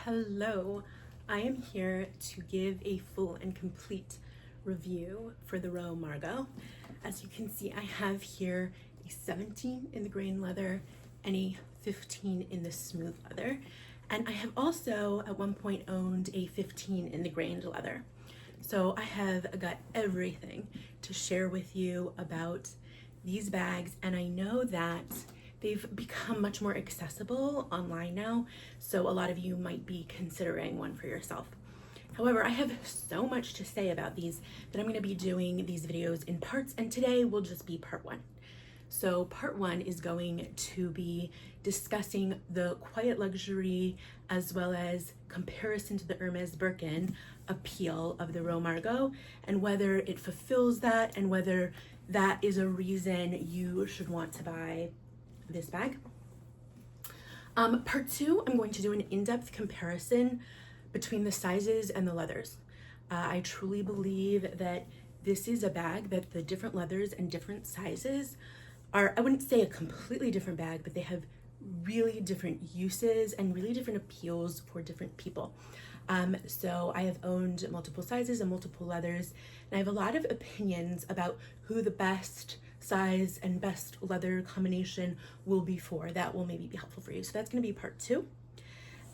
Hello, I am here to give a full and complete review for the Row Margaux. As you can see, I have here a 17 in the grain leather and a 15 in the smooth leather. And I have also at one point owned a 15 in the grained leather. So I have got everything to share with you about these bags, and I know that they've become much more accessible online now, so a lot of you might be considering one for yourself. However, I have so much to say about these that I'm going to be doing these videos in parts, and today will just be part one. So part one is going to be discussing the quiet luxury as well as comparison to the Hermes Birkin appeal of the Row Margaux, and whether it fulfills that and whether that is a reason you should want to buy this bag. Part two, I'm going to do an in-depth comparison between the sizes and the leathers. I truly believe that this is a bag that the different leathers and different sizes are, I wouldn't say a completely different bag, but they have really different uses and really different appeals for different people. So I have owned multiple sizes and multiple leathers, and I have a lot of opinions about who the best size and best leather combination will be for. That will maybe be helpful for you. So that's going to be part two.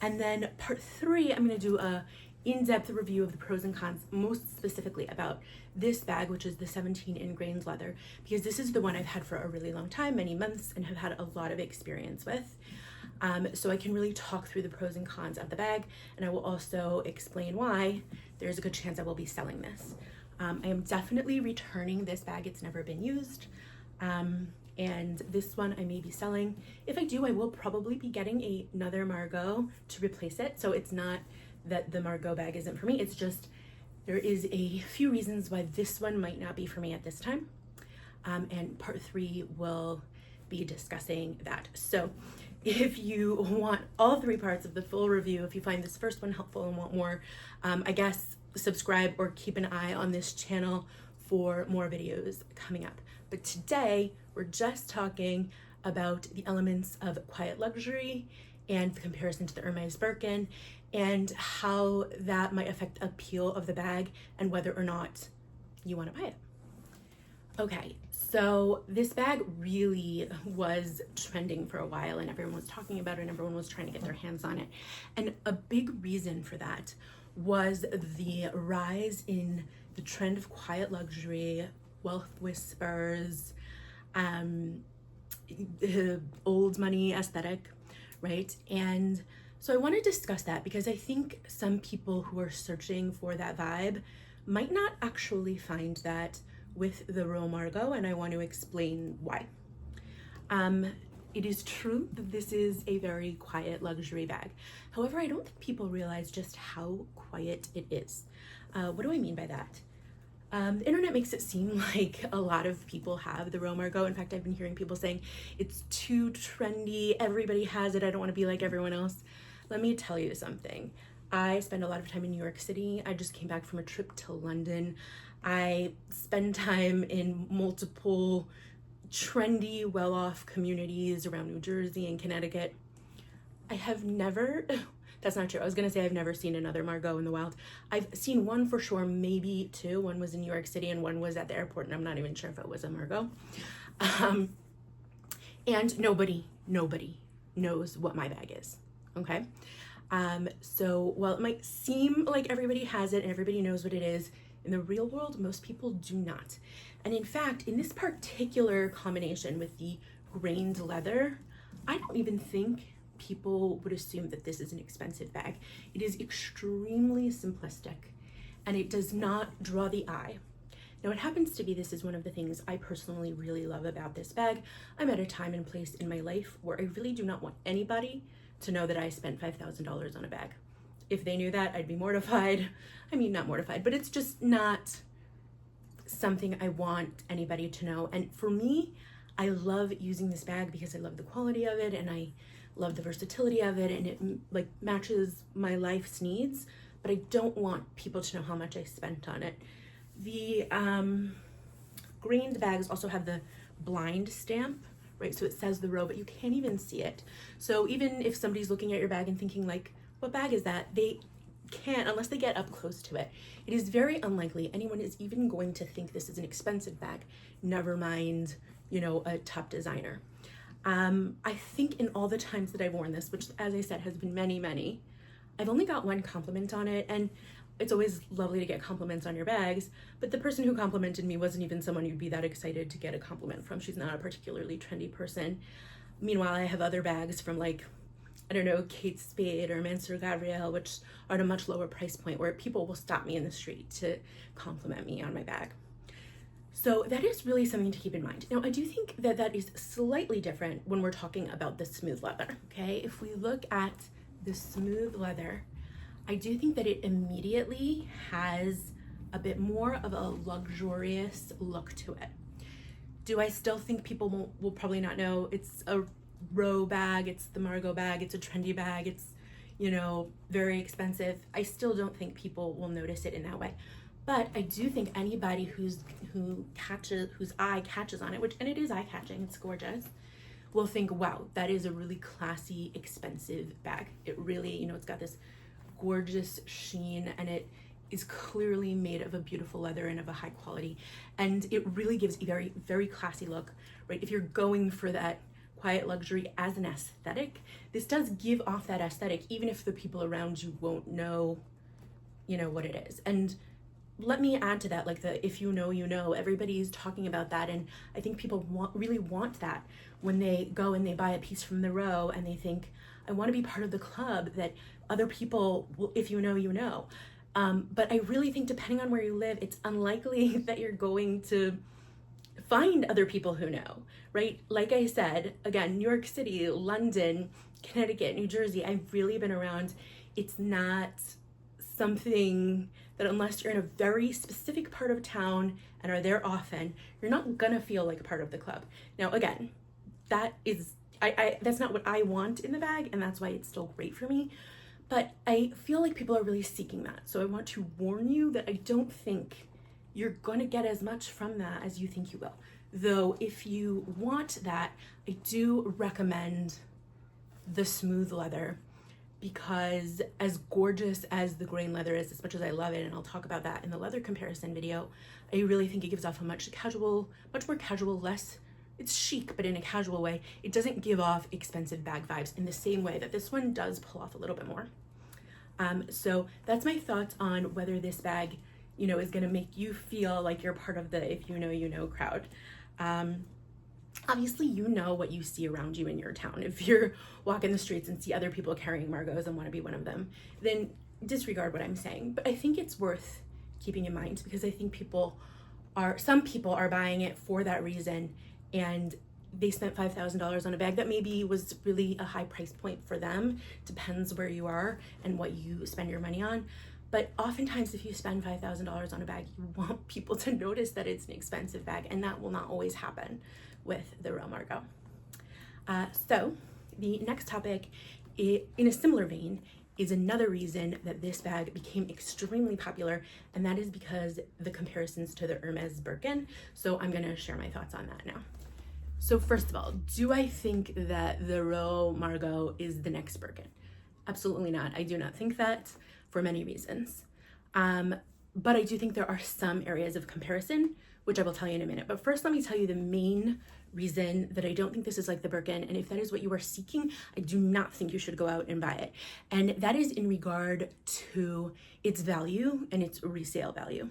And then part three, I'm going to do a in-depth review of the pros and cons, most specifically about this bag, which is the 17 in grained leather, because this is the one I've had for a really long time, many months, and have had a lot of experience with. So I can really talk through the pros and cons of the bag, and I will also explain why there's a good chance I will be selling this. I am definitely returning this bag. It's never been used. And this one I may be selling. If I do, I will probably be getting another Margaux to replace it. So it's not that the Margaux bag isn't for me. It's just there is a few reasons why this one might not be for me at this time. And part three will be discussing that. So if you want all three parts of the full review, if you find this first one helpful and want more, I guess subscribe or keep an eye on this channel for more videos coming up. But today we're just talking about the elements of quiet luxury and the comparison to the Hermes Birkin and how that might affect the appeal of the bag and whether or not you want to buy it. Okay, so this bag really was trending for a while, and everyone was talking about it and everyone was trying to get their hands on it. And a big reason for that was the rise in the trend of quiet luxury, wealth whispers, the old money aesthetic, right? And so I want to discuss that because I think some people who are searching for that vibe might not actually find that with the Row Margaux, and I want to explain why. It is true that this is a very quiet luxury bag. However, I don't think people realize just how quiet it is. What do I mean by that? The internet makes it seem like a lot of people have the Row Margaux. In fact, I've been hearing people saying it's too trendy, everybody has it, I don't want to be like everyone else. Let me tell you something. I spend a lot of time in New York City. I just came back from a trip to London. I spend time in multiple trendy, well-off communities around New Jersey and Connecticut. I have never, that's not true. I was gonna say I've never seen another Margaux in the wild. I've seen one for sure, maybe two. One was in New York City and one was at the airport, and I'm not even sure if it was a Margaux. And nobody knows what my bag is, okay? So while it might seem like everybody has it and everybody knows what it is, in the real world, most people do not. And in fact, in this particular combination with the grained leather, I don't even think people would assume that this is an expensive bag. It is extremely simplistic and it does not draw the eye. Now, it happens to be this is one of the things I personally really love about this bag. I'm at a time and place in my life where I really do not want anybody to know that I spent $5,000 on a bag. If they knew that, I'd be mortified. I mean, not mortified, but it's just not something I want anybody to know. And for me, I love using this bag because I love the quality of it and I love the versatility of it, and it like matches my life's needs, but I don't want people to know how much I spent on it. The grained bags also have the blind stamp, right? So it says the Row, but you can't even see it. So even if somebody's looking at your bag and thinking like, what bag is that? They can't, unless they get up close to it, it is very unlikely anyone is even going to think this is an expensive bag, never mind, you know, a top designer. I think in all the times that I've worn this, which as I said has been many, I've only got one compliment on it, and it's always lovely to get compliments on your bags, but the person who complimented me wasn't even someone you'd be that excited to get a compliment from. She's not a particularly trendy person. Meanwhile, I have other bags from, like, I don't know, Kate Spade or Mansur Gabrielle, which are at a much lower price point, where people will stop me in the street to compliment me on my bag. So that is really something to keep in mind. Now, I do think that that is slightly different when we're talking about the smooth leather, okay? If we look at the smooth leather, I do think that it immediately has a bit more of a luxurious look to it. Do I still think people will probably not know it's a Row bag, it's the Margaux bag, it's a trendy bag, it's, you know, very expensive? I still don't think people will notice it in that way. But I do think anybody whose eye catches on it, which, and it is eye-catching, it's gorgeous, will think, wow, that is a really classy, expensive bag. It really, you know, it's got this gorgeous sheen, and it is clearly made of a beautiful leather and of a high quality. And it really gives a very, very classy look, right? If you're going for that quiet luxury as an aesthetic, this does give off that aesthetic, even if the people around you won't know, you know, what it is. And let me add to that, like, the if you know, you know, everybody's talking about that, and I think people really want that when they go and they buy a piece from the Row and they think, I want to be part of the club that other people will, if you know, you know. But I really think, depending on where you live, it's unlikely that you're going to find other people who know, right? Like I said, again, New York City, London, Connecticut, New Jersey, I've really been around. It's not something that, unless you're in a very specific part of town and are there often, you're not gonna feel like a part of the club. Now, again, that is, that's not what I want in the bag, and that's why it's still great for me. But I feel like people are really seeking that. So I want to warn you that I don't think you're gonna get as much from that as you think you will. Though if you want that, I do recommend the smooth leather, because as gorgeous as the grain leather is, as much as I love it, and I'll talk about that in the leather comparison video, I really think it gives off a much more casual, less, it's chic, but in a casual way. It doesn't give off expensive bag vibes in the same way that this one does pull off a little bit more. So that's my thoughts on whether this bag, you know, is gonna make you feel like you're part of the if you know, you know crowd. Obviously, you know what you see around you in your town. If you're walking the streets and see other people carrying Margaux and want to be one of them, then disregard what I'm saying. But I think it's worth keeping in mind, because I think some people are buying it for that reason, and they spent $5,000 on a bag that maybe was really a high price point for them. Depends where you are and what you spend your money on. But oftentimes, if you spend $5,000 on a bag, you want people to notice that it's an expensive bag, and that will not always happen with the Row Margaux. So the next topic, in a similar vein, is another reason that this bag became extremely popular, and that is because the comparisons to the Hermes Birkin. So I'm gonna share my thoughts on that now. So first of all, do I think that the Row Margaux is the next Birkin? Absolutely not. I do not think that, for many reasons. But I do think there are some areas of comparison, which I will tell you in a minute. But first, let me tell you the main reason that I don't think this is like the Birkin. And if that is what you are seeking, I do not think you should go out and buy it. And that is in regard to its value and its resale value.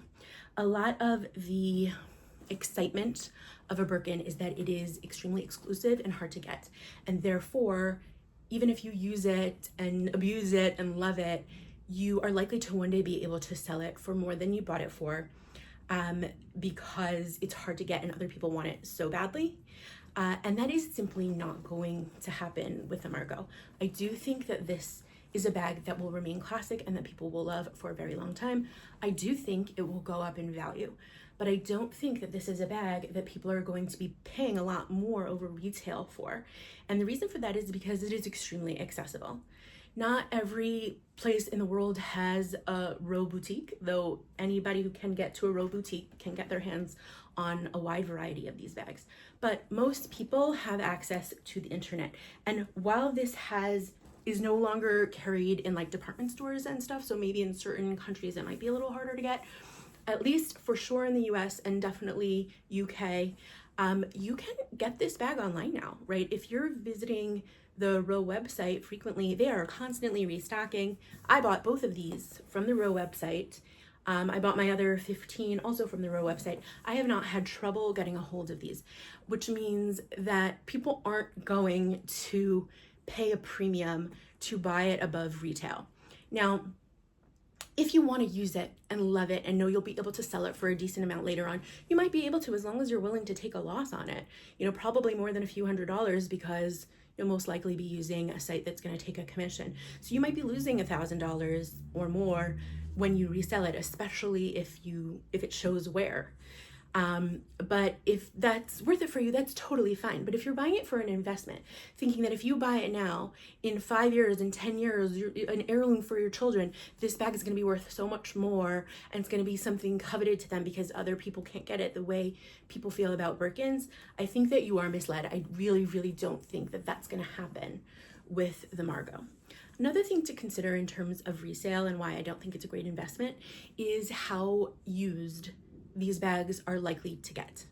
A lot of the excitement of a Birkin is that it is extremely exclusive and hard to get. And therefore, even if you use it and abuse it and love it, you are likely to one day be able to sell it for more than you bought it for, because it's hard to get and other people want it so badly. And that is simply not going to happen with the Margaux. I do think that this is a bag that will remain classic and that people will love for a very long time. I do think it will go up in value, but I don't think that this is a bag that people are going to be paying a lot more over retail for. And the reason for that is because it is extremely accessible. Not every place in the world has a Row boutique, though anybody who can get to a Row boutique can get their hands on a wide variety of these bags. But most people have access to the internet. And while this has is no longer carried in like department stores and stuff. So maybe in certain countries it might be a little harder to get. At least for sure in the US and definitely UK, you can get this bag online now, right? If you're visiting the Row website frequently, they are constantly restocking. I bought both of these from the Row website. I bought my other 15 also from the Row website. I have not had trouble getting a hold of these, which means that people aren't going to pay a premium to buy it above retail. Now, if you want to use it and love it and know you'll be able to sell it for a decent amount later on, you might be able to, as long as you're willing to take a loss on it. You know, probably more than a few $100s, because you'll most likely be using a site that's going to take a commission. So you might be losing $1,000 or more when you resell it, especially if it shows wear. But if that's worth it for you, that's totally fine. But if you're buying it for an investment, thinking that if you buy it now, in 5 years, in 10 years, an heirloom for your children, this bag is going to be worth so much more, and it's going to be something coveted to them because other people can't get it the way people feel about Birkins, I think that you are misled. I really, really don't think that that's going to happen with the Margaux. Another thing to consider in terms of resale and why I don't think it's a great investment is how used these bags are likely to get.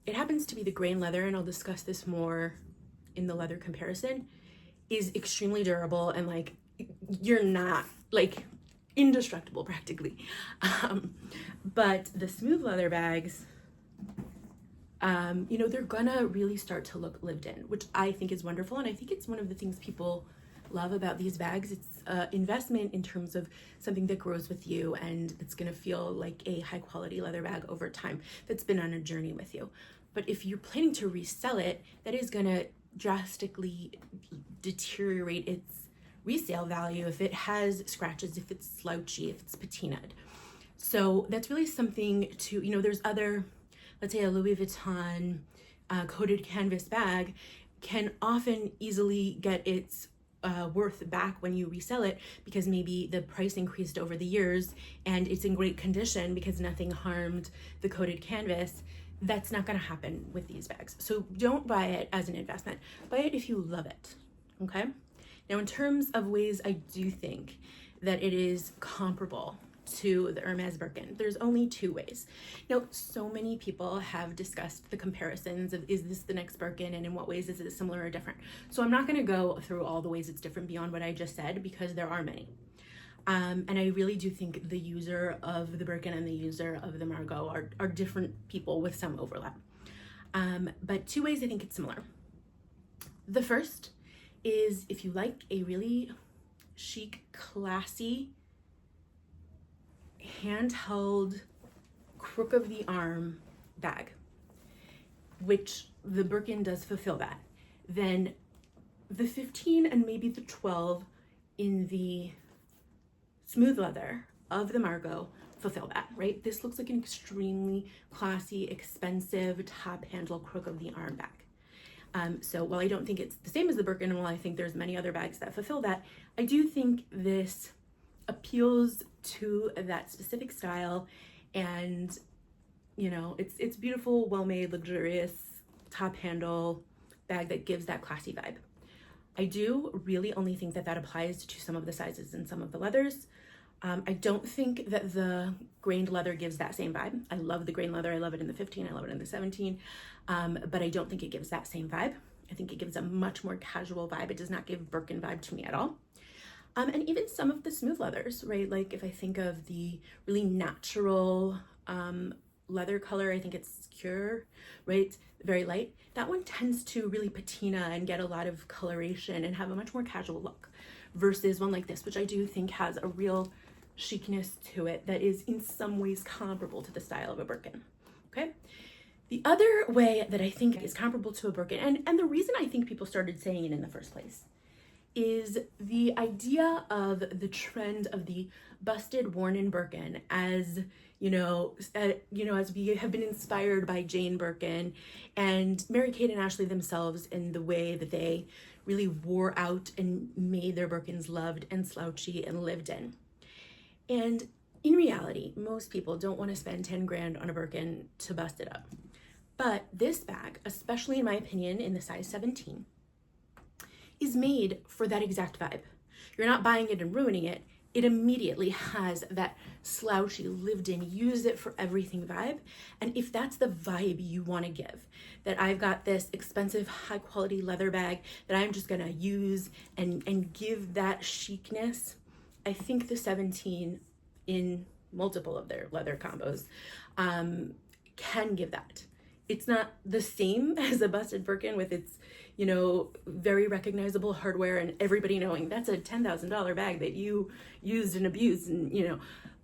It happens to be the grain leather, and I'll discuss this more in the leather comparison, is extremely durable and like you're not like indestructible practically. But the smooth leather bags, you know, they're gonna really start to look lived in, which I think is wonderful. And I think it's one of the things people love about these bags. It's investment in terms of something that grows with you, and it's going to feel like a high quality leather bag over time that's been on a journey with you. But if you're planning to resell it, that is going to drastically deteriorate its resale value if it has scratches, if it's slouchy, if it's patinaed. So that's really something to, you know, there's other, let's say a Louis Vuitton coated canvas bag can often easily get its worth back when you resell it, because maybe the price increased over the years and it's in great condition because nothing harmed the coated canvas. That's not going to happen with these bags. So don't buy it as an investment. Buy it if you love it. Okay. Now, in terms of ways I do think that it is comparable to the Hermes Birkin, there's only two ways. Now, so many people have discussed the comparisons of, is this the next Birkin, and in what ways is it similar or different? So I'm not going to go through all the ways it's different beyond what I just said, because there are many. And I really do think the user of the Birkin and the user of the Margaux are different people with some overlap. But two ways I think it's similar. The first is if you like a really chic, classy, handheld, crook of the arm bag, which the Birkin does fulfill that, then the 15 and maybe the 12 in the smooth leather of the Margaux fulfill that, right? This looks like an extremely classy, expensive top handle crook of the arm bag. So while I don't think it's the same as the Birkin, and while I think there's many other bags that fulfill that, I do think this appeals to that specific style, and you know, it's beautiful, well-made, luxurious top handle bag that gives that classy vibe. I do really only think that that applies to some of the sizes and some of the leathers. I don't think that the grained leather gives that same vibe. I love the grain leather. I love it in the 15. I love it in the 17. But I don't think it gives that same vibe. I think it gives a much more casual vibe. It does not give Birkin vibe to me at all. And even some of the smooth leathers, right? Like if I think of the really natural leather color, I think it's Cure, right? Very light. That one tends to really patina and get a lot of coloration and have a much more casual look, versus one like this, which I do think has a real chicness to it that is in some ways comparable to the style of a Birkin. Okay. The other way that I think is comparable to a Birkin, and the reason I think people started saying it in the first place, is the idea of the trend of the busted, worn-in Birkin, as as we have been inspired by Jane Birkin and Mary-Kate and Ashley themselves in the way that they really wore out and made their Birkins loved and slouchy and lived in. And in reality, most people don't want to spend 10 grand on a Birkin to bust it up. But this bag, especially in my opinion, in the size 17, is made for that exact vibe. You're not buying it and ruining it. It immediately has that slouchy, lived in, use it for everything vibe. And if that's the vibe you want to give, that I've got this expensive, high quality leather bag that I'm just gonna use and give that chicness, I think the 17 in multiple of their leather combos can give that. It's not the same as a busted Birkin with its, you know, very recognizable hardware and everybody knowing that's a $10,000 bag that you used and abused, and you know,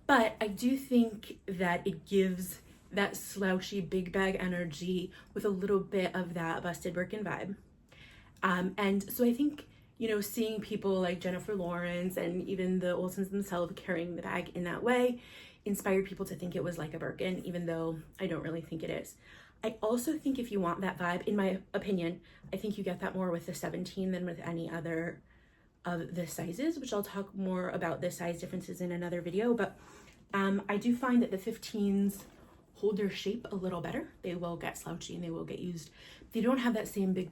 but I do think that it gives that slouchy big bag energy with a little bit of that busted Birkin vibe. And so I think, you know, seeing people like Jennifer Lawrence and even the Olsens themselves carrying the bag in that way inspired people to think it was like a Birkin, even though I don't really think it is. I also think if you want that vibe, in my opinion, I think you get that more with the 17 than with any other of the sizes, which I'll talk more about the size differences in another video. But I do find that the 15s hold their shape a little better. They will get slouchy and they will get used. They don't have that same big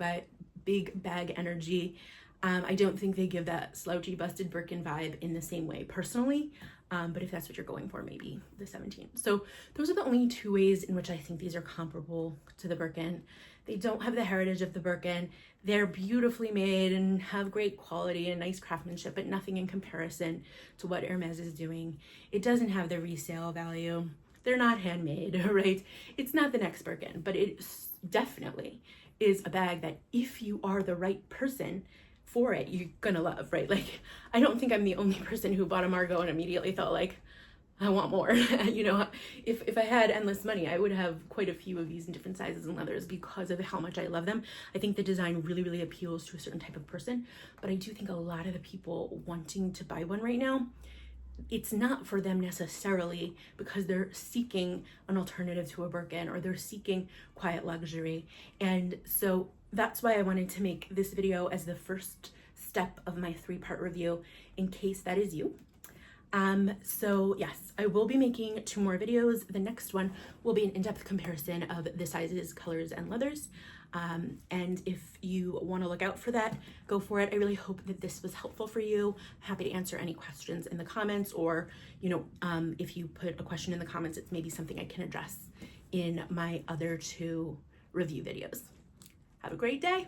bag energy. I don't think they give that slouchy busted Birkin vibe in the same way personally. But if that's what you're going for, maybe the 17. So those are the only two ways in which I think these are comparable to the Birkin. They don't have the heritage of the Birkin. They're beautifully made and have great quality and nice craftsmanship, but nothing in comparison to what Hermes is doing. It doesn't have the resale value. They're not handmade, right? It's not the next Birkin, but it definitely is a bag that if you are the right person for it, you're gonna love, right? Like, I don't think I'm the only person who bought a Margaux and immediately thought like, I want more. You know, if I had endless money, I would have quite a few of these in different sizes and leathers because of how much I love them. I think the design really, really appeals to a certain type of person, but I do think a lot of the people wanting to buy one right now, it's not for them necessarily because they're seeking an alternative to a Birkin or they're seeking quiet luxury. And so that's why I wanted to make this video as the first step of my 3-part review in case that is you. So yes, I will be making 2 more videos. The next one will be an in-depth comparison of the sizes, colors, and leathers. And if you want to look out for that, go for it. I really hope that this was helpful for you. I'm happy to answer any questions in the comments, or, you know, if you put a question in the comments, it's maybe something I can address in my other 2 review videos. Have a great day.